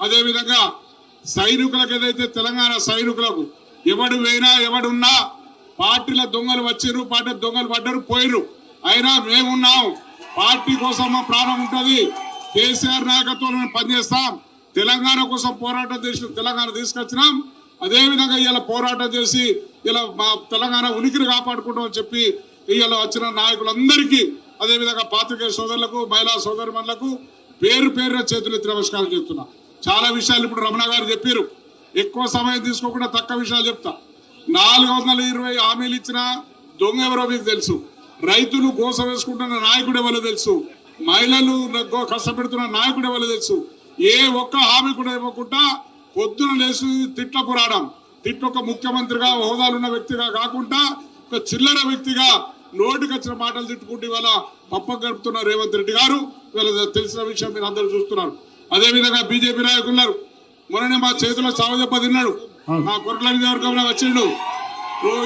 అదే విధంగా సైనికులకు ఏదైతే తెలంగాణ సైనికులకు ఎవడు వేయినా ఎవడున్నా పార్టీల దొంగలు వచ్చిర్రు, పార్టీ దొంగలు పడ్డారు పోయిర్రు, అయినా మేమున్నాం. పార్టీ కోసం మా ప్రాణం ఉంటుంది. కేసీఆర్ నాయకత్వంలో పనిచేస్తాం. తెలంగాణ కోసం పోరాటం చేసి తెలంగాణ తీసుకొచ్చినాం. అదేవిధంగా ఇలా పోరాటం చేసి ఇలా మా తెలంగాణ ఉనికిని కాపాడుకుంటామని చెప్పి ఇలా వచ్చిన నాయకులందరికీ, అదేవిధంగా పాత్రికేయ సోదరులకు, మహిళా సోదరులకు పేరు పేరున చేతులు ఎత్తి నమస్కారం చెప్తున్నా. చాలా విషయాలు ఇప్పుడు రమణ గారు చెప్పారు. ఎక్కువ సమయం తీసుకోకుండా తక్కువ విషయాలు చెప్తా. 420 హామీలు ఇచ్చిన దొంగ ఎవరో మీకు తెలుసు. రైతులు గోస వేసుకుంటున్న నాయకుడు ఎవరో తెలుసు. మహిళలు కష్టపెడుతున్న నాయకుడు ఎవరో తెలుసు. ఏ ఒక్క హామీ కూడా ఇవ్వకుండా పొద్దున లేచి తిట్ల పురాణం. ఒక ముఖ్యమంత్రిగా హోదాలున్న వ్యక్తిగా కాకుండా ఒక చిల్లర వ్యక్తిగా నోటికి వచ్చిన మాటలు తిట్టుకుంటూ ఇవాళ పప్ప గడుపుతున్న రేవంత్ రెడ్డి గారు. ఇవాళ తెలిసిన విషయం మీరు అందరూ చూస్తున్నారు. అదేవిధంగా బీజేపీ నాయకులు ఉన్నారు. మొన్ననే మా చేతిలో చావదెబ్బ తిన్నాడు. మా కొరట్ల నియోజకవర్గంలో వచ్చిండు.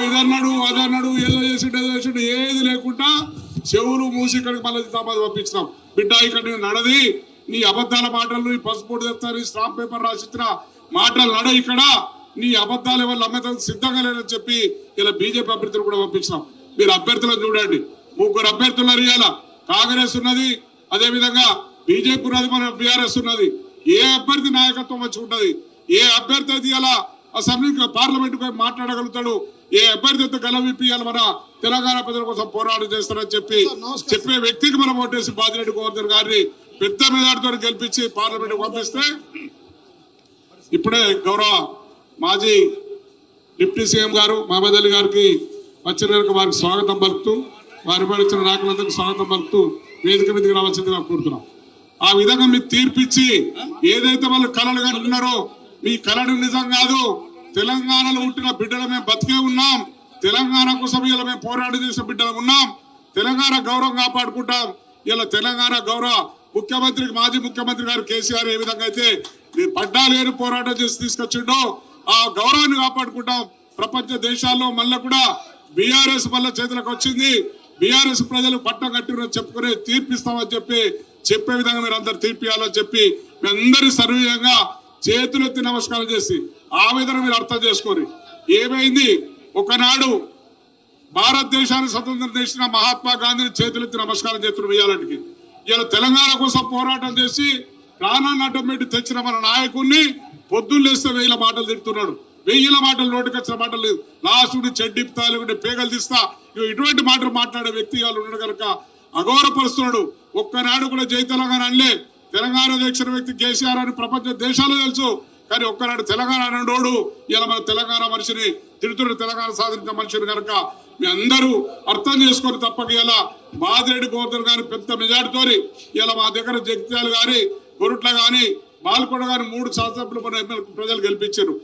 ఇదన్నాడు అదన్నాడు, ఏదో చేసిండు ఏది లేకుండా చెవులు మూసి ఇక్కడికి మళ్ళీ జిందాబాద్ పంపించినాం. బిడ్డ ఇక్కడ నడది, నీ అబద్ధాల మాటలు, నీ పసుపోటు తెస్తారు, స్టాంప్ పేపర్ రాసిచ్చిన మాటలు నడ, ఇక్కడ నీ అబద్ధాలు ఎవరు అమ్మేందుకు సిద్ధంగా లేదని చెప్పి ఇలా బీజేపీ అభ్యర్థులు కూడా పంపించినాం. మీరు అభ్యర్థులను చూడండి. 3 అభ్యర్థులు ఇవాళ కాంగ్రెస్ ఉన్నది, అదేవిధంగా బీజేపీ ఉన్నది, మన బీఆర్ఎస్ ఉన్నది. ఏ అభ్యర్థి నాయకత్వం వచ్చి ఉంటది? ఏ అభ్యర్థి అయితే ఇలా అసెంబ్లీ పార్లమెంట్ మాట్లాడగలుగుతాడు? ఏ అభ్యర్థి అయితే గల విప్పియాలి మన తెలంగాణ ప్రజల కోసం పోరాటం చేస్తారని చెప్పే వ్యక్తికి మనం ఓటేసి బాజిరెడ్డి గోవర్ధన్ గారిని పెద్ద మెజార్టీతో గెలిపించి పార్లమెంట్ పంపిస్తే, ఇప్పుడే గౌరవ మాజీ డిప్యూటీ సీఎం గారు మహమ్మద్ అలీ గారికి వచ్చిన వారికి స్వాగతం పలుకుతూ, వారి వచ్చిన నాయకులందరికీ స్వాగతం పలుకుతూ వేదిక మీదకి రావాల్సిందిగా కోరుతున్నాం. ఆ విధంగా మీరు తీర్పిచ్చి ఏదైతే వాళ్ళు కళలు కంటున్నారో మీ కళలు నిజం కాదు. తెలంగాణలో పుట్టిన బిడ్డలు మేము బతికే ఉన్నాం. తెలంగాణ కోసం ఇలా మేము పోరాటం చేసిన బిడ్డలు ఉన్నాం. తెలంగాణ గౌరవం కాపాడుకుంటాం. ఇలా తెలంగాణ గౌరవ ముఖ్యమంత్రికి, మాజీ ముఖ్యమంత్రి గారు కేసీఆర్ ఏ విధంగా అయితే పడ్డా లేని పోరాటం చేసి తీసుకొచ్చిండో ఆ గౌరవాన్ని కాపాడుకుంటాం. ప్రపంచ దేశాల్లో మళ్ళీ కూడా బీఆర్ఎస్ మళ్ళీ చేతులకు వచ్చింది. బీఆర్ఎస్ ప్రజలు పట్టం కట్టిరని చెప్పుకునే తీర్పిస్తామని చెప్పే విధంగా మీరు అందరు తీర్పియాలని చెప్పి మీ అందరి సర్వీయంగా చేతులెత్తి నమస్కారం చేసి ఆవేదన మీరు అర్థం చేసుకోరు. ఏమైంది? ఒకనాడు భారతదేశానికి స్వతంత్రం చేసిన మహాత్మా గాంధీని చేతులెత్తి నమస్కారం చేతులు వేయాలని, ఇలా తెలంగాణ కోసం పోరాటం చేసి ప్రాణాన్ని అడ్డం పెట్టి తెచ్చిన మన నాయకుడిని పొద్దున్న లేస్తే 1000 మాటలు తిడుతున్నాడు. 1000 మాటలు నోటికి వచ్చిన మాటలు లేదు. లాస్ట్ చెడ్డిప్తా లేకుంటే పేగలు తీస్తా ఇటువంటి మాటలు మాట్లాడే వ్యక్తి వాళ్ళు ఉన్నాడు కనుక అగౌరవపరుస్తున్నాడు. ఒక్కనాడు కూడా జై తెలంగాణ అనలే. తెలంగాణ తెచ్చిన వ్యక్తి కేసీఆర్ అని ప్రపంచ దేశాలు తెలుసు. కానీ ఒక్కనాడు తెలంగాణ అనోడు ఇలా మన తెలంగాణ మనిషిని తిడుతున్న తెలంగాణ సాధించిన మనిషిని కనుక మీ అందరూ అర్థం చేసుకొని తప్పక ఇలా బాజిరెడ్డి గోవర్ధన్ గారి పెద్ద మెజార్టీతో ఇలా మా దగ్గర జగిత్యాల గారి, కొరుట్ల గాని, బాల్కొండ గాని 3 శాసనసభ్యులు మన ప్రజలు గెలిపించారు.